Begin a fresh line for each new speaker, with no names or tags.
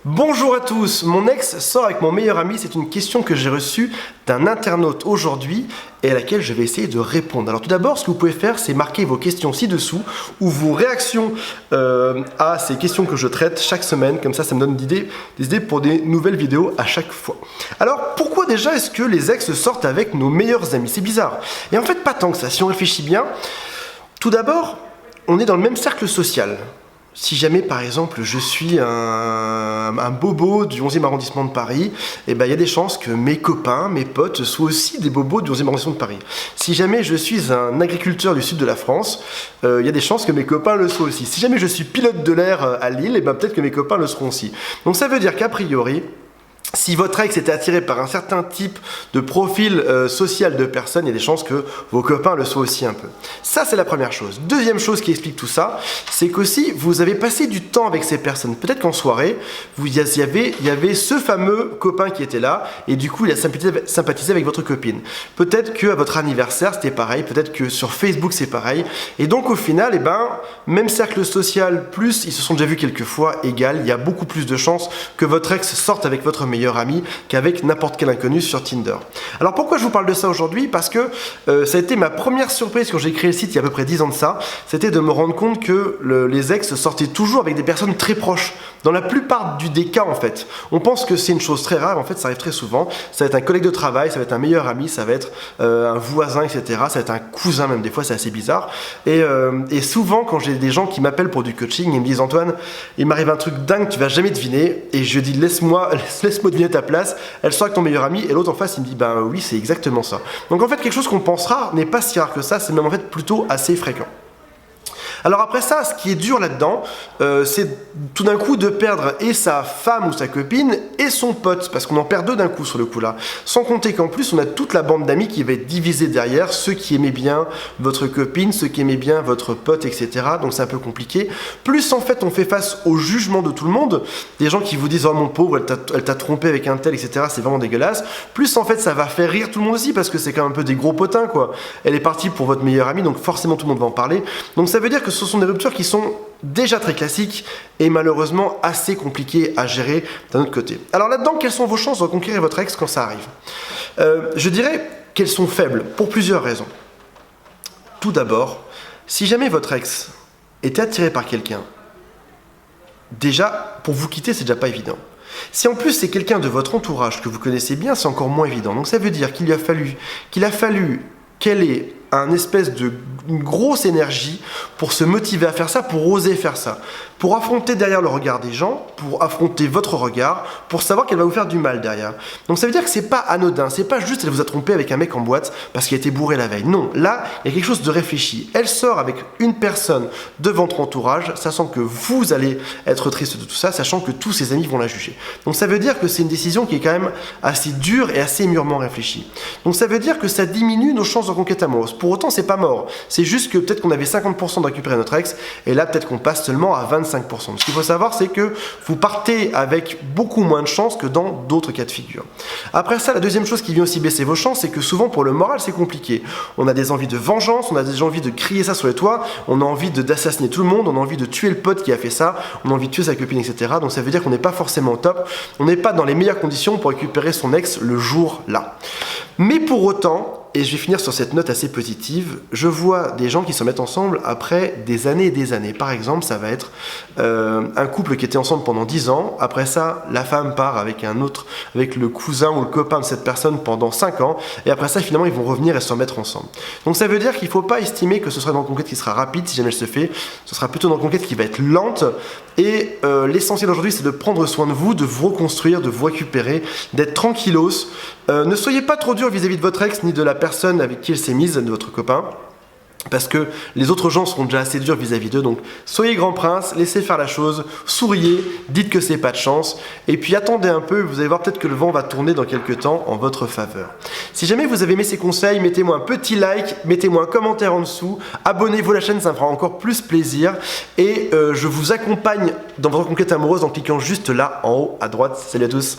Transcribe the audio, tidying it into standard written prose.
Bonjour à tous, mon ex sort avec mon meilleur ami, c'est une question que j'ai reçue d'un internaute aujourd'hui et à laquelle je vais essayer de répondre. Alors tout d'abord, ce que vous pouvez faire, c'est marquer vos questions ci-dessous ou vos réactions à ces questions que je traite chaque semaine, comme ça me donne des idées pour des nouvelles vidéos à chaque fois. Alors pourquoi déjà est-ce que les ex sortent avec nos meilleurs amis? C'est bizarre. Et en fait pas tant que ça, si on réfléchit bien. Tout d'abord, on est dans le même cercle social. Si jamais, par exemple, je suis un bobo du 11e arrondissement de Paris, eh ben, il y a des chances que mes copains, mes potes soient aussi des bobos du 11e arrondissement de Paris. Si jamais je suis un agriculteur du sud de la France, il y a des chances que mes copains le soient aussi. Si jamais je suis pilote de l'air à Lille, eh ben, peut-être que mes copains le seront aussi. Donc ça veut dire qu'a priori, si votre ex était attiré par un certain type de profil social de personne, il y a des chances que vos copains le soient aussi un peu. Ça, c'est la première chose. Deuxième chose qui explique tout ça, c'est qu'aussi, vous avez passé du temps avec ces personnes. Peut-être qu'en soirée, il y avait ce fameux copain qui était là, et du coup, il a sympathisé avec votre copine. Peut-être qu'à votre anniversaire, c'était pareil. Peut-être que sur Facebook, c'est pareil. Et donc, au final, eh ben, même cercle social, plus ils se sont déjà vus quelques fois, égal, il y a beaucoup plus de chances que votre ex sorte avec votre meilleur ami qu'avec n'importe quel inconnu sur Tinder. Alors pourquoi je vous parle de ça aujourd'hui? Parce que ça a été ma première surprise quand j'ai créé le site il y a à peu près 10 ans de ça, c'était de me rendre compte que les ex sortaient toujours avec des personnes très proches. Dans la plupart des cas en fait. On pense que c'est une chose très rare, en fait ça arrive très souvent. Ça va être un collègue de travail, ça va être un meilleur ami, ça va être un voisin, etc. Ça va être un cousin même, des fois c'est assez bizarre. Et souvent quand j'ai des gens qui m'appellent pour du coaching, ils me disent Antoine, il m'arrive un truc dingue, tu vas jamais deviner. Et je dis laisse-moi deviner ta place, elle sera avec ton meilleur ami. Et l'autre en face il me dit ben oui c'est exactement ça. Donc en fait quelque chose qu'on pense rare n'est pas si rare que ça, c'est même en fait plutôt assez fréquent. Alors après ça, ce qui est dur là-dedans, c'est tout d'un coup de perdre et sa femme ou sa copine et son pote, parce qu'on en perd deux d'un coup sur le coup là. Sans compter qu'en plus, on a toute la bande d'amis qui va être divisée derrière, ceux qui aimaient bien votre copine, ceux qui aimaient bien votre pote, etc. Donc c'est un peu compliqué. Plus en fait, on fait face au jugement de tout le monde, des gens qui vous disent « Oh mon pauvre, elle t'a trompé avec un tel, etc. » C'est vraiment dégueulasse. Plus en fait, ça va faire rire tout le monde aussi, parce que c'est quand même un peu des gros potins, quoi. Elle est partie pour votre meilleur ami, donc forcément tout le monde va en parler. Donc ça veut dire que ce sont des ruptures qui sont déjà très classiques et malheureusement assez compliquées à gérer d'un autre côté. Alors là-dedans, quelles sont vos chances de reconquérir votre ex quand ça arrive? Je dirais qu'elles sont faibles pour plusieurs raisons. Tout d'abord, si jamais votre ex est attiré par quelqu'un, déjà, pour vous quitter, c'est déjà pas évident. Si en plus c'est quelqu'un de votre entourage que vous connaissez bien, c'est encore moins évident. Donc ça veut dire qu'il a fallu qu'elle ait une espèce de grosse énergie pour se motiver à faire ça, pour oser faire ça, pour affronter derrière le regard des gens, pour affronter votre regard, pour savoir qu'elle va vous faire du mal derrière. Donc ça veut dire que c'est pas anodin, c'est pas juste elle vous a trompé avec un mec en boîte parce qu'il a été bourré la veille. Non, là, il y a quelque chose de réfléchi. Elle sort avec une personne de votre entourage, sachant que vous allez être triste de tout ça, sachant que tous ses amis vont la juger. Donc ça veut dire que c'est une décision qui est quand même assez dure et assez mûrement réfléchie. Donc ça veut dire que ça diminue nos chances de conquête amoureuse. Pour autant, c'est pas mort. C'est juste que peut-être qu'on avait 50% de récupérer notre ex, et là, peut-être qu'on passe seulement à 25%. Ce qu'il faut savoir, c'est que vous partez avec beaucoup moins de chances que dans d'autres cas de figure. Après ça, la deuxième chose qui vient aussi baisser vos chances, c'est que souvent, pour le moral, c'est compliqué. On a des envies de vengeance, on a des envies de crier ça sur les toits, on a envie d'assassiner tout le monde, on a envie de tuer le pote qui a fait ça, on a envie de tuer sa copine, etc. Donc ça veut dire qu'on n'est pas forcément au top, on n'est pas dans les meilleures conditions pour récupérer son ex le jour-là. Mais pour autant, et je vais finir sur cette note assez positive, je vois des gens qui se mettent ensemble après des années et des années. Par exemple, ça va être un couple qui était ensemble pendant 10 ans. Après ça, la femme part avec un autre, avec le cousin ou le copain de cette personne pendant 5 ans. Et après ça, finalement, ils vont revenir et se remettre ensemble. Donc ça veut dire qu'il ne faut pas estimer que ce sera une reconquête qui sera rapide si jamais elle se fait. Ce sera plutôt une reconquête qui va être lente. Et l'essentiel aujourd'hui, c'est de prendre soin de vous, de vous reconstruire, de vous récupérer, d'être tranquillos. Ne soyez pas trop dur vis-à-vis de votre ex ni de la personne avec qui elle s'est mise, de votre copain, parce que les autres gens seront déjà assez durs vis-à-vis d'eux. Donc soyez grand prince, laissez faire la chose, souriez, dites que c'est pas de chance, et puis attendez un peu, vous allez voir peut-être que le vent va tourner dans quelques temps en votre faveur. Si jamais vous avez aimé ces conseils, mettez-moi un petit like, mettez-moi un commentaire en dessous, abonnez-vous à la chaîne, ça me fera encore plus plaisir, et je vous accompagne dans votre conquête amoureuse en cliquant juste là en haut à droite. Salut à tous.